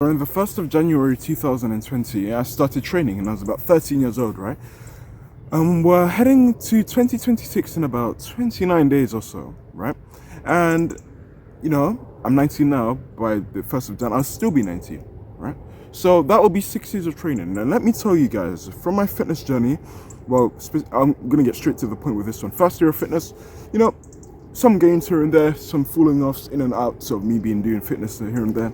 On the 1st of January 2020, I started training and I was about 13 years old, right? We're heading to 2026 in about 29 days or so, right? And, I'm 19 now. By the 1st of Jan, I'll still be 19, right? So that will be 6 years of training. And let me tell you guys, from my fitness journey, well, I'm going to get straight to the point with this one. First year of fitness, some gains here and there, some falling offs in and out of me doing fitness here and there.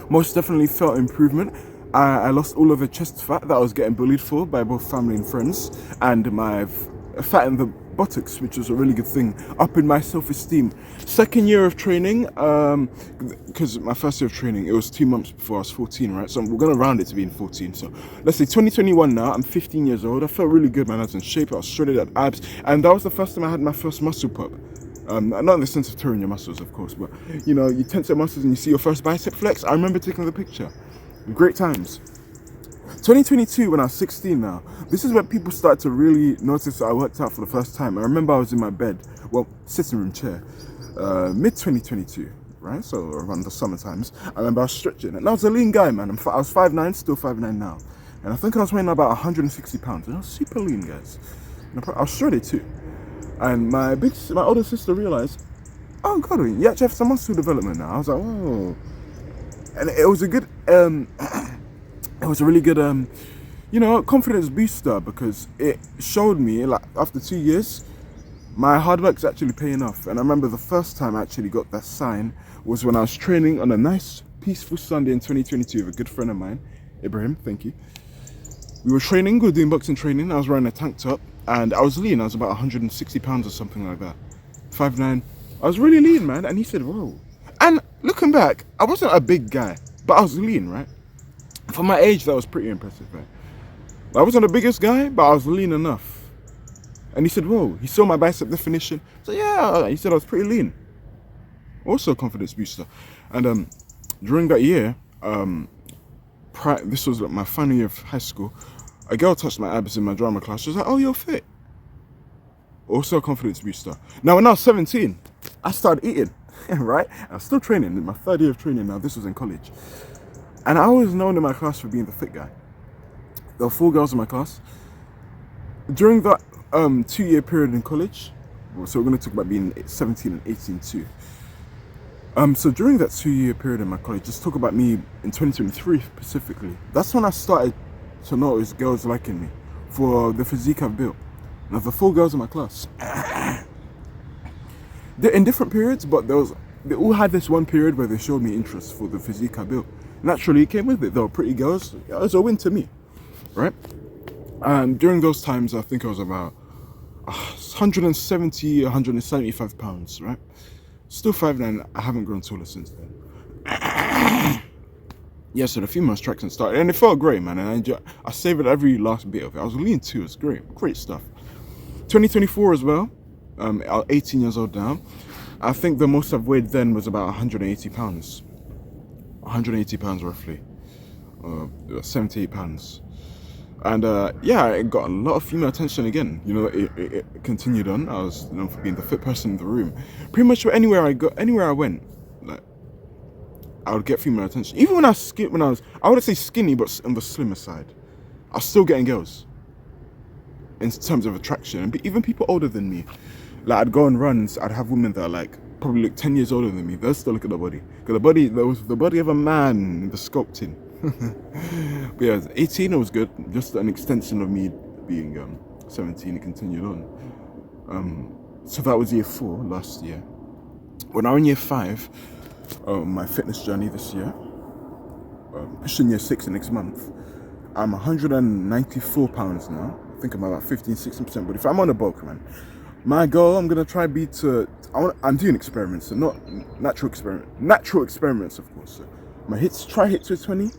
Most definitely felt improvement. I lost all of the chest fat that I was getting bullied for by both family and friends, and my fat in the buttocks, which was a really good thing, up in my self-esteem. Second year of training, because my first year of training, it was 2 months before I was 14, right? So we're going to round it to being 14. So let's say 2021 now, I'm 15 years old. I felt really good, man. I was in shape, I was shredded, at abs, and that was the first time I had my first muscle pop. Not in the sense of tearing your muscles, of course, but you tense your muscles and you see your first bicep flex. I remember taking the picture. Great times. 2022, when I was 16 now, this is when people started to really notice that I worked out for the first time. I remember I was in my bed, well, sitting room chair, mid 2022, right? So around the summer times. I remember I was stretching, and I was a lean guy, man. I was 5'9", still 5'9" now. And I think I was weighing about 160 pounds. And I was super lean, guys. And I was shredded too. And my older sister realized, oh God, you actually have some muscle development now. I was like, whoa. And it was a good, it was a really good, confidence booster, because it showed me, like, after 2 years, my hard work's actually paying off. And I remember the first time I actually got that sign was when I was training on a nice, peaceful Sunday in 2022 with a good friend of mine, Ibrahim, thank you. We were doing boxing training. I was wearing a tank top. And I was lean. I was about 160 pounds or something like that. 5'9". I was really lean, man. And he said, whoa. And looking back, I wasn't a big guy, but I was lean, right? For my age, that was pretty impressive, right? I wasn't the biggest guy, but I was lean enough. And he said, whoa. He saw my bicep definition. So yeah, he said I was pretty lean. Also a confidence booster. And during that year, this was like my final year of high school, a girl touched my abs in my drama class. She was like, oh, you're fit. Also a confidence booster. Now, when I was 17, I started eating, right? I was still training, in my third year of training now. This was in college. And I was known in my class for being the fit guy. There were 4 girls in my class. During that 2-year period in college, so we're going to talk about being 17 and 18 too. So during that 2-year period in my college, just talk about me in 2023 specifically. That's when I started to notice girls liking me for the physique I've built. Now, the 4 girls in my class, they're in different periods, but they all had this one period where they showed me interest for the physique I built. Naturally, it came with it. They were pretty girls. It was a win to me, right? And during those times, I think I was about 170, 175 pounds, right? Still 5'9". I haven't grown taller since then. Yeah, so the female traction started, and it felt great, man. And I savored every last bit of it. I was lean too. It's great stuff. 2024 as well. I'm 18 years old now. I think the most I've weighed then was about 180 pounds. 180 pounds roughly. 78 pounds. And it got a lot of female attention again. It continued on. I was known for being the fit person in the room. Pretty much anywhere I went, like, I would get female attention. Even when I wouldn't say skinny, but on the slimmer side, I was still getting girls in terms of attraction. And even people older than me, like, I'd go on runs, I'd have women that are like probably look 10 years older than me. They'll still look at the body, because that was the body of a man, the sculpting. But yeah, 18, it was good. Just an extension of me being 17. It continued on. So that was year 4 last year. When I was in year 5, my fitness journey this year, pushing year 6 next month, I'm 194 pounds now. I think I'm about 15-16%. But if I'm on a bulk, man, my goal, I'm gonna try I'm doing experiments, so not natural experiments, of course. So my try hit 220,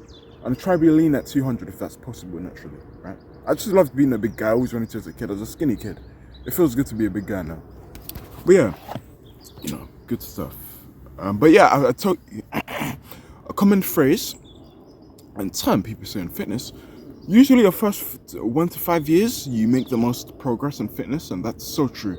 and try be lean at 200 if that's possible naturally, right? I just loved being a big guy. I always wanted to as a kid. I was a skinny kid. It feels good to be a big guy now. But yeah, good stuff. But yeah, I told you, a common phrase and term people say in fitness, usually your first 1 to 5 years, you make the most progress in fitness, and that's so true.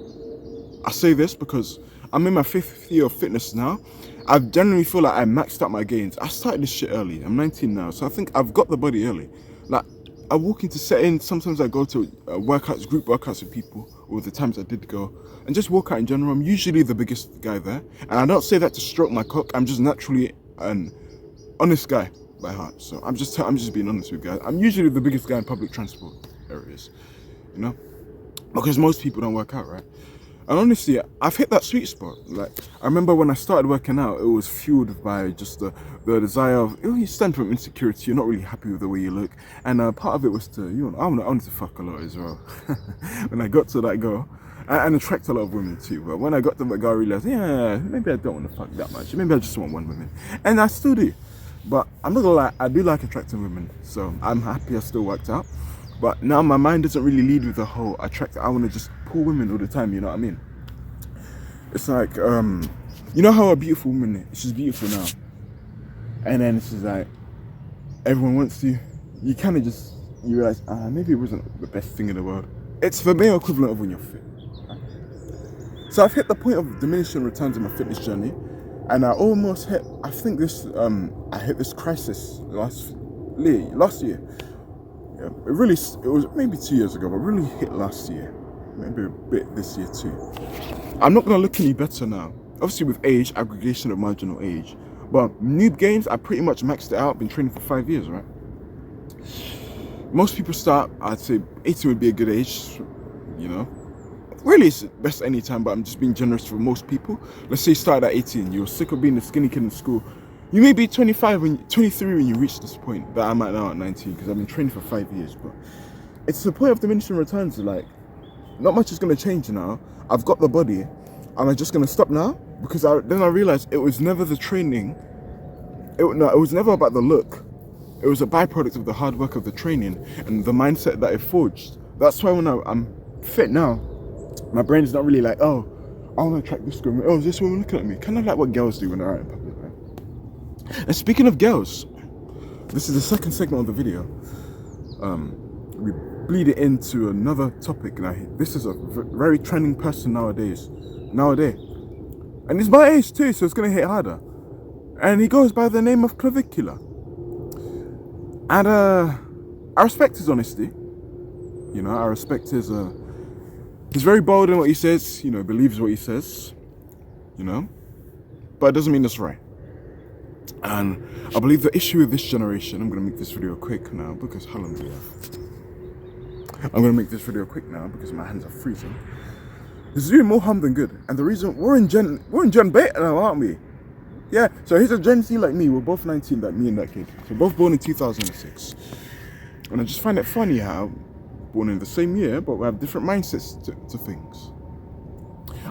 I say this because I'm in my 5th year of fitness now. I generally feel like I maxed out my gains. I started this shit early. I'm 19 now, so I think I've got the body early. Like, I walk into settings, sometimes I go to workouts, group workouts with people, or the times I did go, and just work out in general. I'm usually the biggest guy there. And I don't say that to stroke my cock, I'm just naturally an honest guy by heart. So I'm just being honest with you guys. I'm usually the biggest guy in public transport areas, you know? Because most people don't work out, right? And honestly, I've hit that sweet spot. Like, I remember when I started working out, it was fueled by just the desire of, you stand from insecurity, you're not really happy with the way you look. And part of it was to, I wanted to fuck a lot as well. When I got to that girl, and attract a lot of women too. But when I got to that girl, I realized, yeah, maybe I don't want to fuck that much. Maybe I just want one woman. And I still do. But I'm not gonna lie, I do like attracting women. So I'm happy I still worked out. But now my mind doesn't really lead with the whole attract. I want to just pull women all the time, you know what I mean? It's like, you know how a beautiful woman is? She's beautiful now. And then it's just like, everyone wants you. You kind of just, you realize, maybe it wasn't the best thing in the world. It's the male equivalent of when you're fit. So I've hit the point of diminishing returns in my fitness journey. And I almost hit, I think this, I hit this crisis last year. Yeah, it was maybe 2 years ago, but really hit last year. Maybe a bit this year too. I'm not gonna look any better now. Obviously with age, aggregation of marginal age. But noob gains, I pretty much maxed it out. Been training for 5 years, right? Most people start, I'd say 18 would be a good age, you know. Really, it's best any time, but I'm just being generous for most people. Let's say you started at 18, you were sick of being the skinny kid in school. You may be 23 when you reach this point that I'm at now at 19, because I've been training for 5 years. But it's the point of diminishing returns. Like, not much is going to change now. I've got the body. Am I just going to stop now? Because then I realized it was never the training. It was never about the look. It was a byproduct of the hard work of the training and the mindset that it forged. That's why when I'm fit now, my brain's not really like, oh, I want to attract this girl. Oh, is this woman looking at me? Kind of like what girls do when they're out in public, right? And speaking of girls, this is the second segment of the video. We bleed it into another topic. Now, this is a very trending person nowadays. And he's my age too, so it's going to hit harder. And he goes by the name of Clavicular. And I respect his honesty. You know, I respect his... He's very bold in what he says, you know, believes what he says, you know, but it doesn't mean that's right. And I believe the issue with this generation, I'm going to make this video quick now because how long do we have? I'm going to make this video quick now because my hands are freezing. It's doing more harm than good. And the reason, we're in Gen Beta now, aren't we? Yeah, so he's a Gen Z like me, we're both 19 like me and that kid. So both born in 2006. And I just find it funny how born in the same year, but we have different mindsets to things.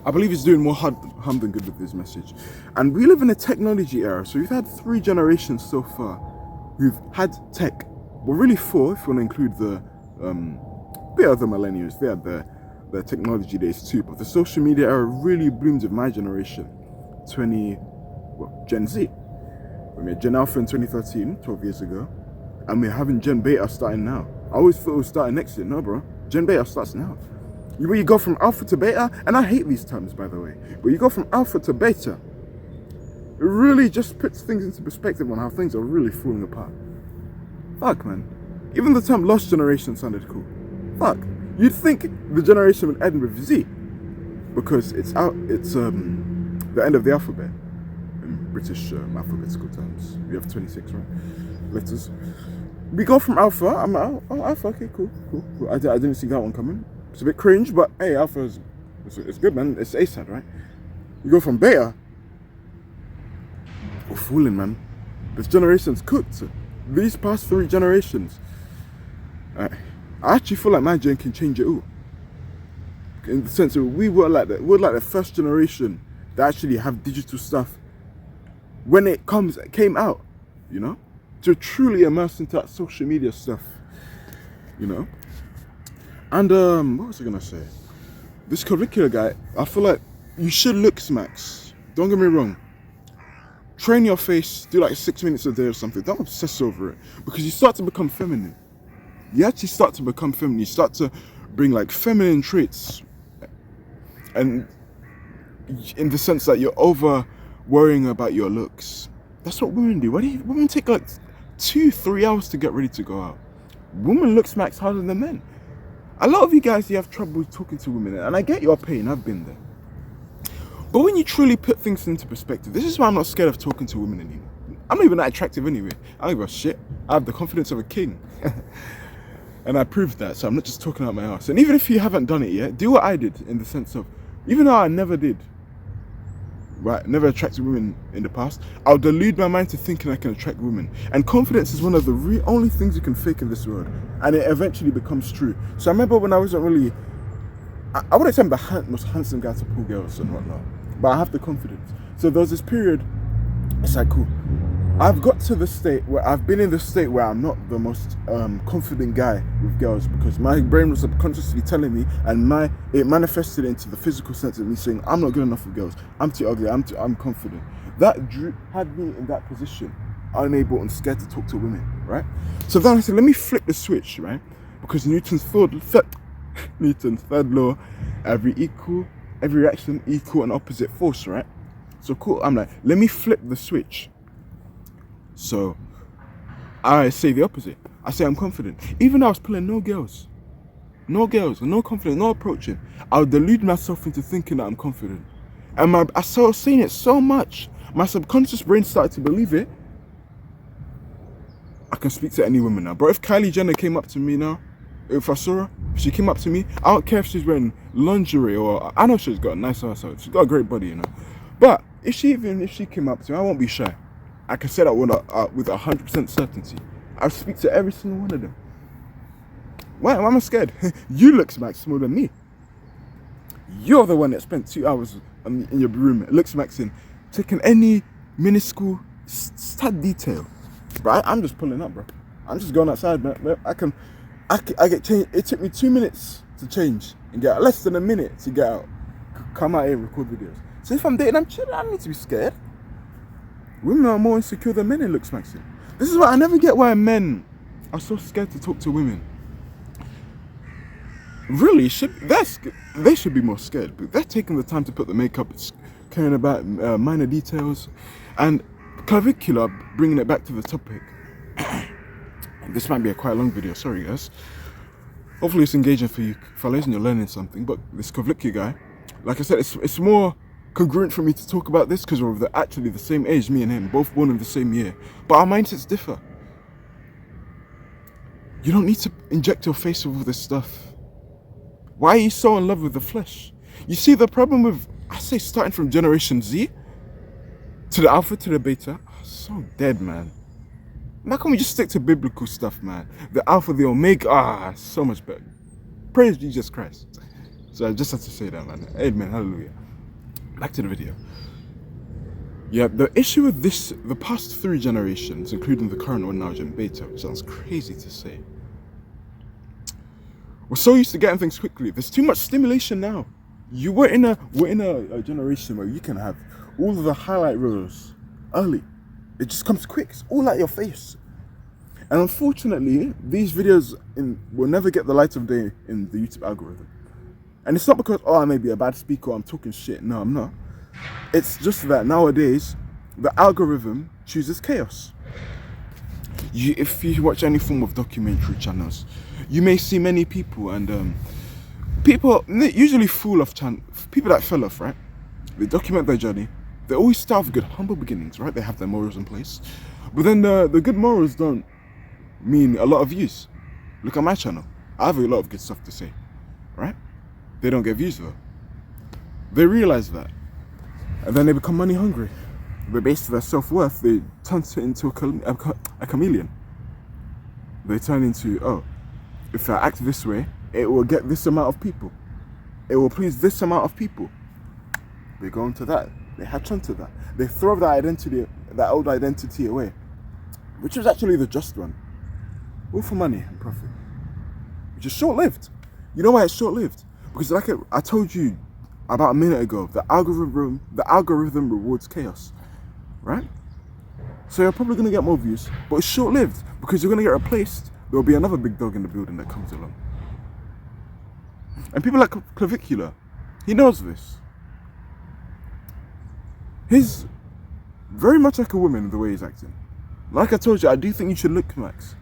I believe he's doing more harm than good with this message. And we live in a technology era, so we've had 3 generations so far who've had tech. Well, really 4 if you want to include the bit of the millennials. They had the technology days too, but the social media era really bloomed with my generation, Gen Z. We made Gen Alpha in 2013, 12 years ago, and we're having Gen Beta starting now. I always thought it was starting next year. No, bro. Gen Beta starts now. You go from Alpha to Beta, and I hate these terms, by the way, but you go from Alpha to Beta. It really just puts things into perspective on how things are really falling apart. Fuck, man. Even the term Lost Generation sounded cool. Fuck. You'd think the generation would end with Z, because it's the end of the alphabet in British alphabetical terms. We have 26, right? Letters. We go from Alpha, I'm out. Oh, Alpha, okay, cool. I didn't see that one coming. It's a bit cringe, but hey, Alpha it's good, man. It's A-side, right? You go from Beta. We're fooling, man. This generation's cooked. These past 3 generations. I actually feel like my gen can change it all. In the sense that we're like the first generation that actually have digital stuff when it came out, you know? To truly immerse into that social media stuff, you know. And what was I gonna say? This curricular guy, I feel like you should Looksmax. Don't get me wrong. Train your face, do like 6 minutes a day or something. Don't obsess over it, because you start to become feminine. You actually start to become feminine. You start to bring like feminine traits, and in the sense that you're over worrying about your looks. That's what women do. Women take like 2-3 hours to get ready to go out. Women look smacks harder than men. A lot of you guys, you have trouble talking to women, and I get your pain. I've been there. But when you truly put things into perspective, this is why I'm not scared of talking to women anymore. I'm not even that attractive anyway. I don't give a shit. I have the confidence of a king. And I proved that, so I'm not just talking out my ass. And even if you haven't done it yet, do what I did, in the sense of, even though I never did, right, never attracted women in the past, I'll delude my mind to thinking I can attract women. And confidence is one of the only things you can fake in this world. And it eventually becomes true. So I remember when I wasn't really, I wouldn't say I'm the most handsome guy to pull girls and whatnot, but I have the confidence. So there was this period, it's like, cool. I've got to the state where I've been in the state where I'm not the most confident guy with girls, because my brain was subconsciously telling me, and it manifested into the physical sense of me saying, I'm not good enough with girls. I'm too ugly. I'm confident. That had me in that position, unable and scared to talk to women, right? So then I said, let me flip the switch, right? Because Newton's third law, every reaction equal and opposite force, right? So cool. I'm like, let me flip the switch. So I say the opposite. I say I'm confident. Even though I was pulling no girls, no confidence, no approaching, I'll delude myself into thinking that I'm confident. And I started saying it so much, my subconscious brain started to believe it. I can speak to any woman now. Bro, if Kylie Jenner came up to me now, if I saw her, if she came up to me, I don't care if she's wearing lingerie, or I know she's got a nice ass out. She's got a great body, you know. But if she came up to me, I won't be shy. I can say that with 100% certainty. I'll speak to every single one of them. Why am I scared? You look smacks more than me. You're the one that spent 2 hours in your room looksmaxing, taking any minuscule stud detail. But I'm just pulling up, bro. I'm just going outside, man. I get changed. It took me 2 minutes to change and get out. Less than a minute to get out. Come out here and record videos. So if I'm dating, I'm chilling. I don't need to be scared. Women are more insecure than men in looksmaxing. This is why I never get why men are so scared to talk to women. Really, they should be more scared, but they're taking the time to put the makeup, caring about minor details, and clavicular, bringing it back to the topic. This might be a quite long video, sorry guys. Hopefully it's engaging for you fellas and you're learning something, but this clavicular guy, like I said, it's more congruent for me to talk about this because we're actually the same age, me and him, both born in the same year, but our mindsets differ. You don't need to inject your face with all this stuff. Why are you so in love with the flesh? You see, the problem with, I say, starting from Generation Z to the Alpha to the Beta, so dead, man. Why can't we just stick to biblical stuff, man? The Alpha, the Omega, so much better. Praise Jesus Christ. So I just had to say that, man. Amen, hallelujah. Back to the video. Yeah, the issue with the past 3 generations, including the current one now, Gen Beta, which sounds crazy to say. We're so used to getting things quickly. There's too much stimulation now. We're in a generation where you can have all of the highlight reels early. It just comes quick. It's all at your face. And unfortunately, these videos will never get the light of day in the YouTube algorithm. And it's not because, I may be a bad speaker or I'm talking shit. No, I'm not. It's just that nowadays, the algorithm chooses chaos. If you watch any form of documentary channels, you may see many people, and people usually people that fell off, right? They document their journey. They always start with good, humble beginnings, right? They have their morals in place. But then the good morals don't mean a lot of views. Look at my channel. I have a lot of good stuff to say, right? They don't get views though. They realize that. And then they become money hungry. But based on their self-worth, they turn it into a chameleon. They turn into, if I act this way, it will get this amount of people. It will please this amount of people. They go into that. They hatch onto that. They throw that old identity away, which is actually the just one. All for money and profit. Which is short-lived. You know why it's short-lived? Because like I told you about a minute ago, the algorithm rewards chaos, right? So you're probably going to get more views, but it's short-lived because you're going to get replaced. There will be another big dog in the building that comes along. And people like Clavicular, he knows this. He's very much like a woman in the way he's acting. Like I told you, I do think you should look max.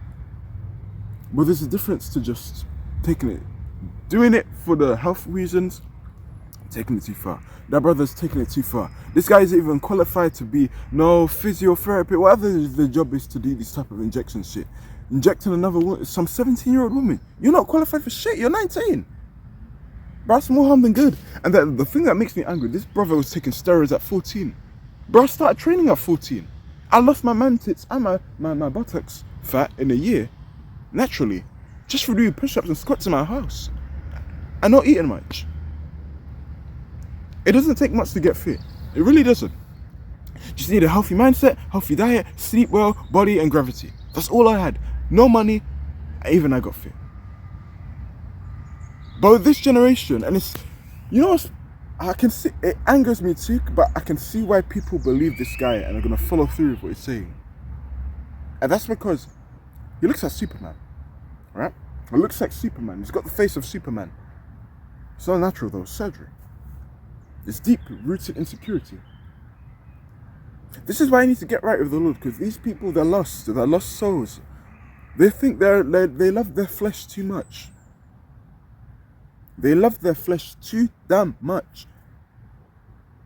But there's a difference to just doing it for the health reasons, taking it too far. That brother's taking it too far. This guy isn't even qualified to be no physiotherapy, whatever the job is to do this type of injection shit. Injecting another woman, some 17-year-old woman. You're not qualified for shit, you're 19. Bro, that's more harm than good. And the thing that makes me angry, this brother was taking steroids at 14. Bro, I started training at 14. I lost my man tits and my buttocks fat in a year, naturally, just for doing push-ups and squats in my house. And not eating much. It doesn't take much to get fit. It really doesn't. Just need a healthy mindset, healthy diet, sleep well, body and gravity. That's all I had. No money, even I got fit. But with this generation, and it's, you know, I can see, it angers me too, but I can see why people believe this guy and are going to follow through with what he's saying. And that's because he looks like Superman, right? He looks like Superman. He's got the face of Superman. It's not natural though, it's surgery. It's deep-rooted insecurity. This is why I need to get right with the Lord, because these people, they're lost souls. They think they love their flesh too much. They love their flesh too damn much.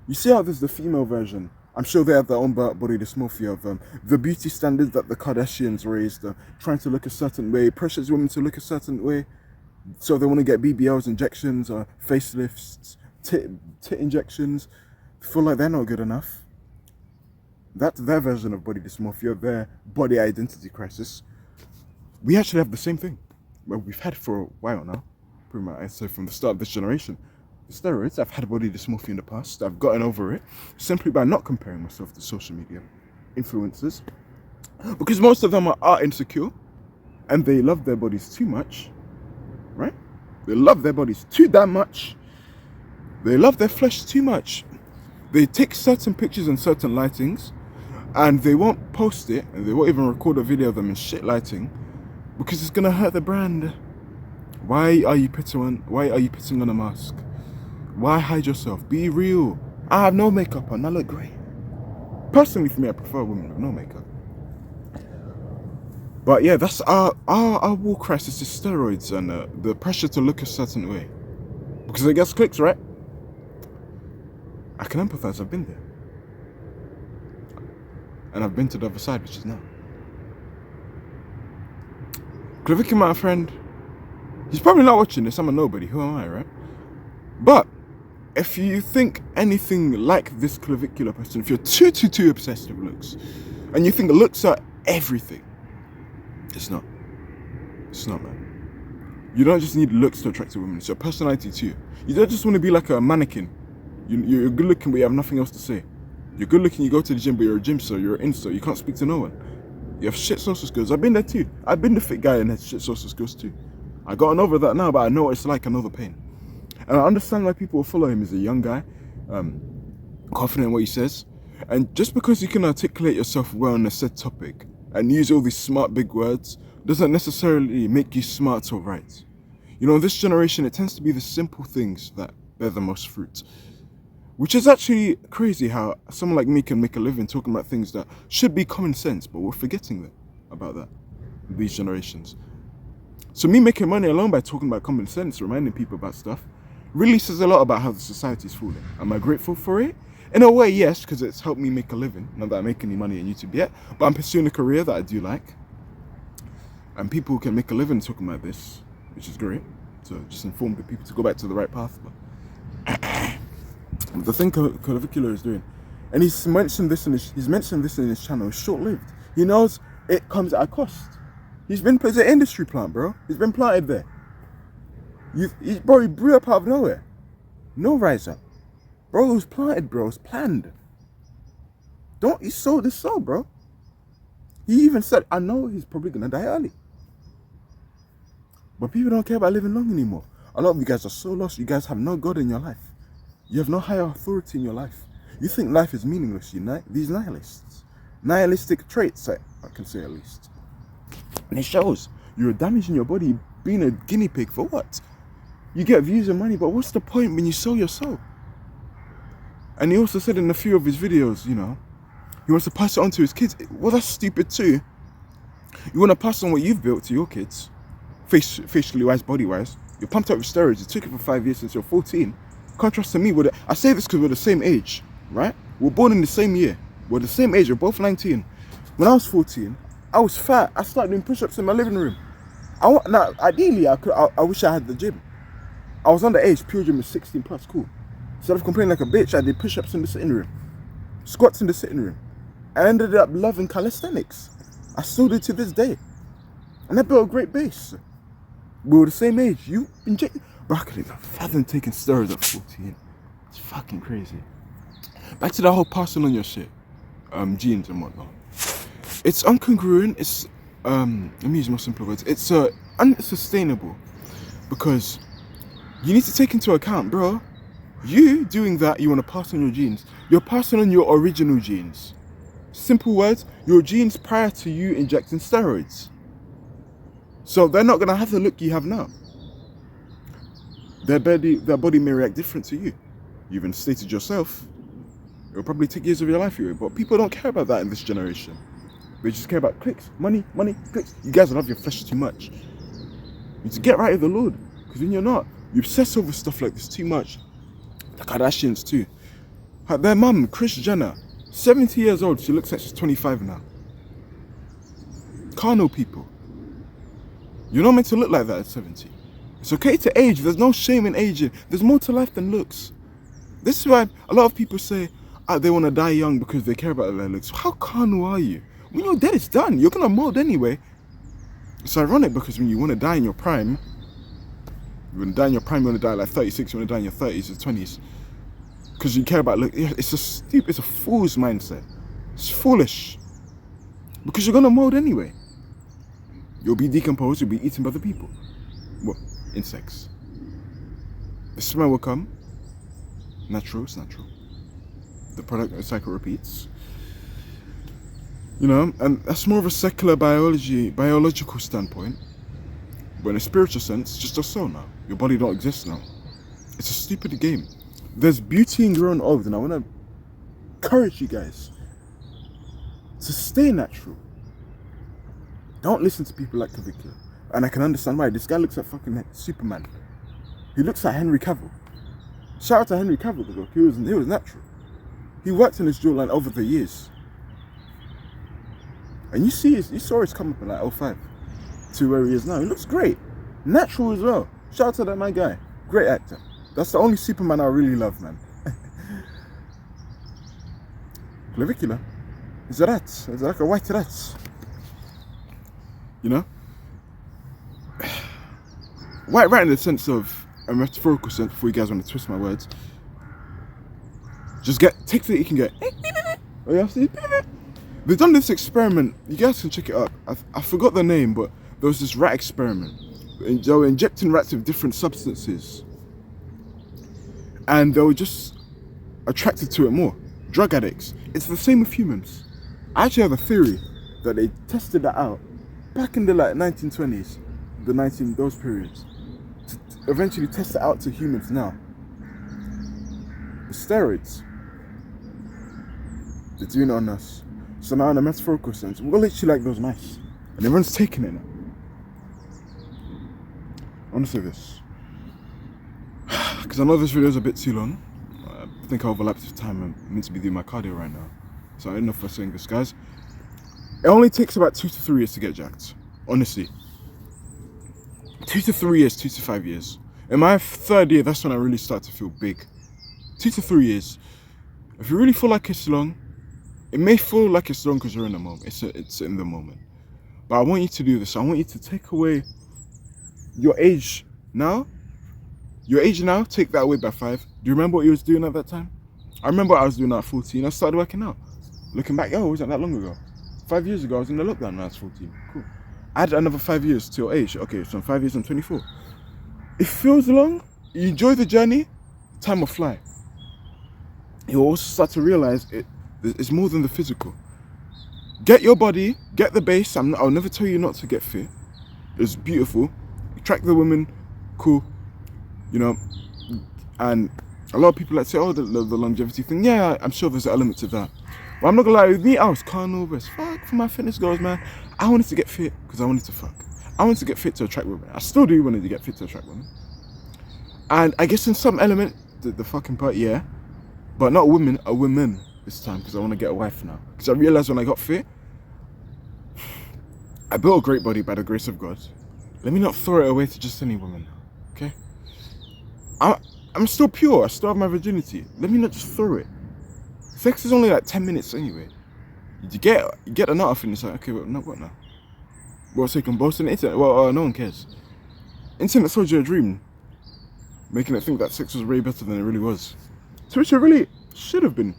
You see how there's the female version. I'm sure they have their own body dysmorphia of the beauty standards that the Kardashians raised, trying to look a certain way, pressures women to look a certain way. So they want to get BBLs, injections, or facelifts, tit injections, feel like they're not good enough. That's their version of body dysmorphia, their body identity crisis. We actually have the same thing. Well, we've had it for a while now. Pretty much, I'd say from the start of this generation. The steroids, I've had body dysmorphia in the past. I've gotten over it simply by not comparing myself to social media influencers. Because most of them are insecure and they love their bodies too much, right? They love their bodies too damn much. They love their flesh too much. They take certain pictures and certain lightings and they won't post it and they won't even record a video of them in shit lighting because it's gonna hurt the brand. Why are you putting on a mask? Why hide yourself? Be real. I have no makeup on, I look great. Personally for me, I prefer women with no makeup. But yeah, that's our war crisis is steroids and the pressure to look a certain way. Because it gets clicks, right? I can empathize, I've been there. And I've been to the other side, which is now. Clavicle, my friend, he's probably not watching this, I'm a nobody, who am I, right? But, if you think anything like this clavicular person, if you're too obsessed with looks, and you think looks are everything, it's not. It's not, man. You don't just need looks to attract a woman, it's your personality too. You don't just want to be like a mannequin. You're good looking, but you have nothing else to say. You're good looking, you go to the gym, but you're a gym sir, you're an insta, you can't speak to no one. You have shit social skills. I've been there too. I've been the fit guy and had shit social skills too. I've gotten over that now, but I know what it's like, I know the pain. And I understand why people will follow him. He's a young guy, confident in what he says. And just because you can articulate yourself well on a said topic and use all these smart big words doesn't necessarily make you smart or right. You know, in this generation, it tends to be the simple things that bear the most fruit. Which is actually crazy how someone like me can make a living talking about things that should be common sense, but we're forgetting about that in these generations. So me making money alone by talking about common sense, reminding people about stuff, really says a lot about how the society's falling. Am I grateful for it? In a way, yes, because it's helped me make a living. Not that I make any money on YouTube yet, but I'm pursuing a career that I do like. And people can make a living talking about this, which is great. So just inform the people to go back to the right path. But the thing Clavicular is doing, and he's mentioned this in his channel, is short-lived. He knows it comes at a cost. It's an industry plant, bro. He's been planted there. Bro, he blew up out of nowhere. No rise up. Bro, it was planted, bro. It was planned. He sold his soul, bro. He even said, I know he's probably gonna die early. But people don't care about living long anymore. A lot of you guys are so lost. You guys have no God in your life. You have no higher authority in your life. You think life is meaningless, these nihilists. Nihilistic traits, I can say at least. And it shows. You're damaging your body, being a guinea pig for what? You get views and money, but what's the point when you sell your soul? And he also said in a few of his videos, he wants to pass it on to his kids. Well, that's stupid too. You want to pass on what you've built to your kids, facially wise, body wise. You're pumped up with steroids. You took it for 5 years since you're 14. Contrast to me, I say this because we're the same age, right? We're born in the same year. We're the same age. We're both 19. When I was 14, I was fat. I started doing push-ups in my living room. Ideally, I wish I had the gym. I was underage. Pure gym was 16 plus. Cool. Instead of complaining like a bitch, I did push-ups in the sitting room, squats in the sitting room. I ended up loving calisthenics. I still do to this day. And I built a great base. We were the same age. You inject... Bro, I couldn't even fathom taking steroids at 14. It's fucking crazy. Back to that whole passing on your shit. Genes and whatnot. It's incongruent. It's... let me use more simpler words. It's unsustainable. Because you need to take into account, bro. You doing that, you want to pass on your genes. You're passing on your original genes. Simple words, your genes prior to you injecting steroids. So they're not going to have the look you have now. Their body may react different to you. You even stated yourself, it'll probably take years of your life away. But people don't care about that in this generation. They just care about clicks, money, clicks. You guys love your flesh too much. You need to get right with the Lord. Because when you're not, you obsess over stuff like this too much. The Kardashians too. Their mum, Kris Jenner, 70 years old. She looks like she's 25 now. Carnal people. You're not meant to look like that at 70. It's okay to age. There's no shame in aging. There's more to life than looks. This is why a lot of people say they want to die young because they care about their looks. How carnal are you? When you're dead, it's done. You're going to mold anyway. It's ironic because when you want to die in your prime, you want to die like 36, you want to die in your 30s or 20s. Because you care about look. It's a fool's mindset. It's foolish. Because you're going to mold anyway. You'll be decomposed, you'll be eaten by the people. What? Insects. The smell will come. Natural, it's natural. The product cycle repeats. And that's more of a secular biological standpoint. But in a spiritual sense, it's just a soul now. Your body don't exist now. It's a stupid game. There's beauty in growing old, and I want to encourage you guys to stay natural. Don't listen to people like Kavika. And I can understand why. This guy looks like fucking Superman. He looks like Henry Cavill. Shout out to Henry Cavill, though. He was natural. He worked on his jawline over the years. And you saw his come up in like 05 to where he is now. He looks great. Natural as well. Shout out to that my guy. Great actor. That's the only Superman I really love, man. Clavicular. Is a rat. It's like a white rat. White rat in the sense of a metaphorical sense, before you guys want to twist my words. Just take that you can get. Oh, yeah, see? They've done this experiment. You guys can check it up. I forgot the name, but there was this rat experiment. They were injecting rats with different substances. And they were just attracted to it more. Drug addicts. It's the same with humans. I actually have a theory that they tested that out back in the 1920s, those periods, to eventually test it out to humans now. The steroids, they're doing it on us. So now in a metaphorical sense, we're literally like those mice. And everyone's taking it now. I want to say this. Because I know this video is a bit too long. I think I overlapped the time. I'm meant to be doing my cardio right now. So I don't know if I'm saying this, guys. It only takes about 2 to 3 years to get jacked. Honestly. 2 to 3 years, 2 to 5 years. In my 3rd year, that's when I really start to feel big. 2 to 3 years. If you really feel like it's long, it may feel like it's long because you're in the moment. It's in the moment. But I want you to do this. I want you to take away your age now. Your age now, take that away by 5. Do you remember what you was doing at that time? I remember what I was doing at 14. I started working out. Looking back, it wasn't that long ago. 5 years ago, I was in the lockdown when I was 14. Cool. I had another 5 years till age. Okay, so in 5 years, I'm 24. It feels long. You enjoy the journey. Time will fly. You'll also start to realize it's more than the physical. Get your body, get the base. I'll never tell you not to get fit. It's beautiful. Attract the women, cool. And A lot of people that say, oh, the longevity thing, yeah, I'm sure there's an element to that. But I'm not gonna lie, with me, I was carnal as fuck for my fitness goals, man. I wanted to get fit because I wanted to fuck. I wanted to get fit to attract women. I still do want to get fit to attract women. And I guess in some element, the fucking part, yeah. But not women, a woman this time, because I want to get a wife now. Because I realized when I got fit, I built a great body by the grace of God. Let me not throw it away to just any woman, okay? I'm still pure, I still have my virginity. Let me not just throw it. Sex is only like 10 minutes anyway. You get a nut off and it's like, okay, well, no, what now? Well, so you can boast on the internet? Well, no one cares. Internet sold you a dream, making it think that sex was way better than it really was. To which it really should have been.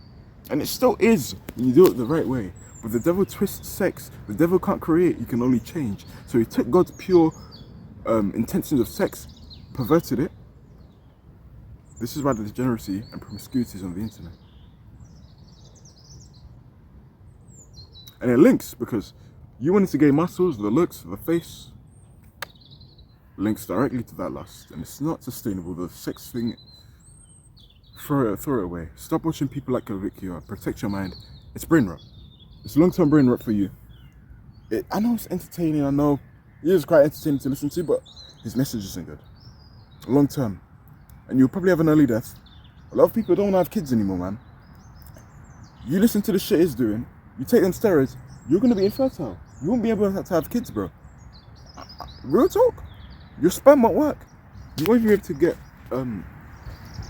And it still is, when you do it the right way. But the devil twists sex. The devil can't create, you can only change. So he took God's pure intentions of sex, perverted it. This is why the degeneracy and promiscuity is on the internet. And it links because you wanted to gain muscles, the looks, the face, links directly to that lust. And it's not sustainable. The sex thing, throw it away. Stop watching people like Kavicchio. Protect your mind. It's brain rot. It's long-term brain rot for you. I know it's entertaining. I know it is quite entertaining to listen to, but his message isn't good. Long-term. And you'll probably have an early death. A lot of people don't want to have kids anymore, man. You listen to the shit he's doing, you take them steroids, you're going to be infertile. You won't be able to have kids, bro. Real talk. Your sperm won't work. You won't even be able to get, we're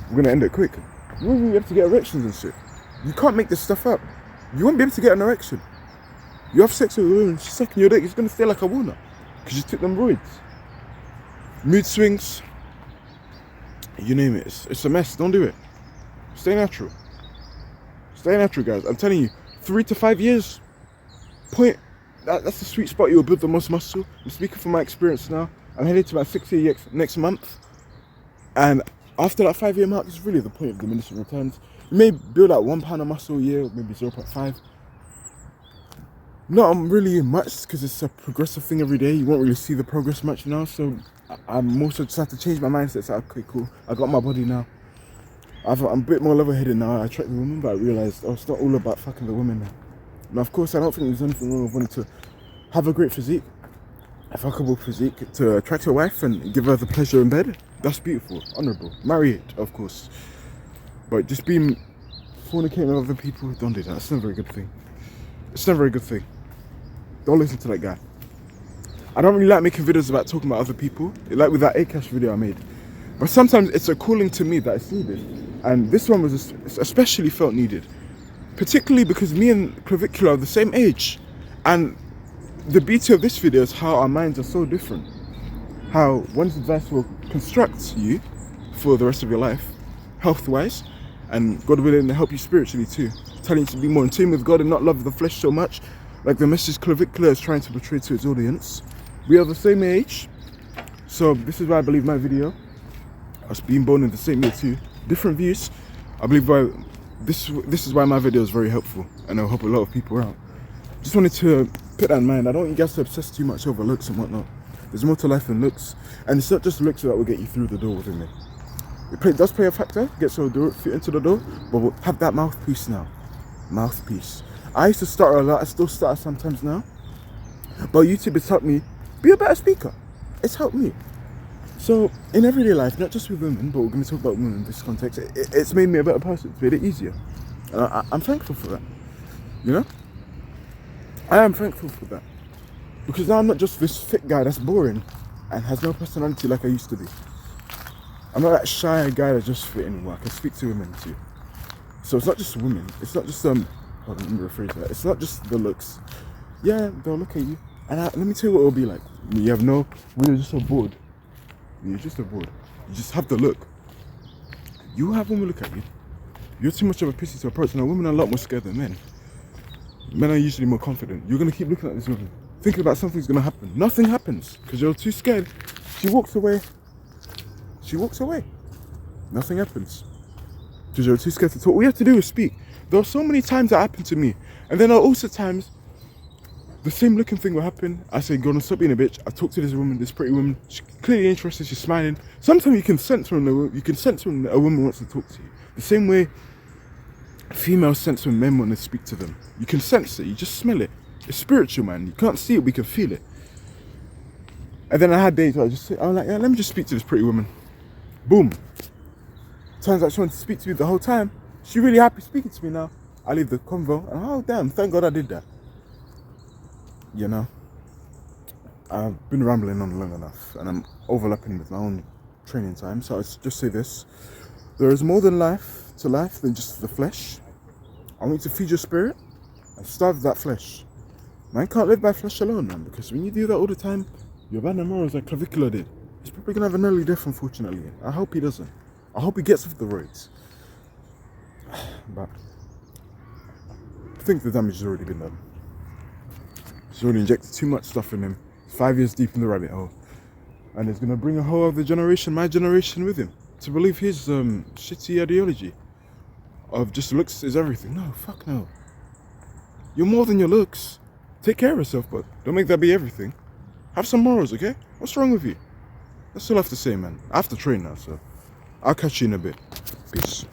going to end it quick. You won't even be able to get erections and shit. You can't make this stuff up. You won't be able to get an erection. You have sex with a woman, she's sucking your dick, it's going to stay like a walnut. Because you took them roids. Mood swings. You name it. It's a mess. Don't do it. Stay natural. Stay natural, guys. I'm telling you, 3 to 5 years. That's the sweet spot. You'll build the most muscle. I'm speaking from my experience now. I'm headed to my 6-year next month. And after that 5-year mark, it's really the point of diminishing returns. You may build out 1 pound of muscle a year, maybe 0.5. Not really much, because it's a progressive thing every day. You won't really see the progress much now, so I'm also just have to change my mindset. So, okay, cool. I got my body now. I'm a bit more level-headed now. I attract the women, but I realised, it's not all about fucking the women now. Now, of course, I don't think there's anything wrong with wanting to have a great physique, a fuckable physique, to attract your wife and give her the pleasure in bed. That's beautiful, honourable. Marry it, of course. But just being fornicating with other people, don't do that. It's not a very good thing. It's not a very good thing. Don't listen to that guy. I don't really like making videos about talking about other people, like with that Akash video I made. But sometimes it's a calling to me that it's needed. And this one was especially felt needed. Particularly because me and Clavicula are the same age. And the beauty of this video is how our minds are so different. How one's advice will construct you for the rest of your life, health-wise, and God willing to help you spiritually too. Telling you to be more in tune with God and not love the flesh so much, like the message Clavicula is trying to portray to its audience. We are the same age, so this is why I believe my video, us being born in the same year too, different views. I believe this is why my video is very helpful, and it'll help a lot of people out. Just wanted to put that in mind. I don't want you guys to obsess too much over looks and whatnot. There's more to life than looks, and it's not just looks that will get you through the door within me. It does play a factor, gets your door fit into the door, but we'll have that mouthpiece now. Mouthpiece. I used to stutter a lot, I still stutter sometimes now. But YouTube has helped me be a better speaker. It's helped me. So, in everyday life, not just with women, but we're going to talk about women in this context, it's made me a better person. It's made it easier. And I'm thankful for that. You know? I am thankful for that. Because now I'm not just this fit guy that's boring and has no personality like I used to be. I'm not that shy guy that's just fit anymore. I can speak to women too. So it's not just women. It's not just hold on, let me rephrase that. It's not just the looks. Yeah, they'll look at you. And let me tell you what it'll be like. When you're just so bored. You're just so bored. You just have the look. You have women look at you. You're too much of a pussy to approach. Now, women are a lot more scared than men. Men are usually more confident. You're going to keep looking at this woman, thinking about something's going to happen. Nothing happens because you're too scared. She walks away. Nothing happens because you're too scared to talk. All you have to do is speak. There are so many times that happened to me. And then there are also times the same looking thing will happen. I say, go on, stop being a bitch. I talk to this woman, this pretty woman. She's clearly interested. She's smiling. Sometimes you can sense when a woman wants to talk to you. The same way females sense when men want to speak to them. You can sense it. You just smell it. It's spiritual, man. You can't see it, but you can feel it. And then I had days where I was like, yeah, let me just speak to this pretty woman. Boom. Turns out she wanted to speak to me the whole time. She's really happy speaking to me now. I leave the convo and oh damn, thank God I did that. You know, I've been rambling on long enough and I'm overlapping with my own training time. So I'll just say this. There is more than life to life than just the flesh. I want you to feed your spirit and starve that flesh. Man can't live by flesh alone, man, because when you do that all the time, your bad morals like Clavicular did. He's probably gonna have an early death, unfortunately. I hope he doesn't. I hope he gets off the roads. But I think the damage has already been done. He's already injected too much stuff in him. 5 years deep in the rabbit hole. And it's gonna bring a whole other generation, my generation, with him. To believe his shitty ideology of just looks is everything. No, fuck no. You're more than your looks. Take care of yourself, but don't make that be everything. Have some morals, okay? What's wrong with you? That's all I have to say, man. I have to train now, so I'll catch you in a bit. Peace.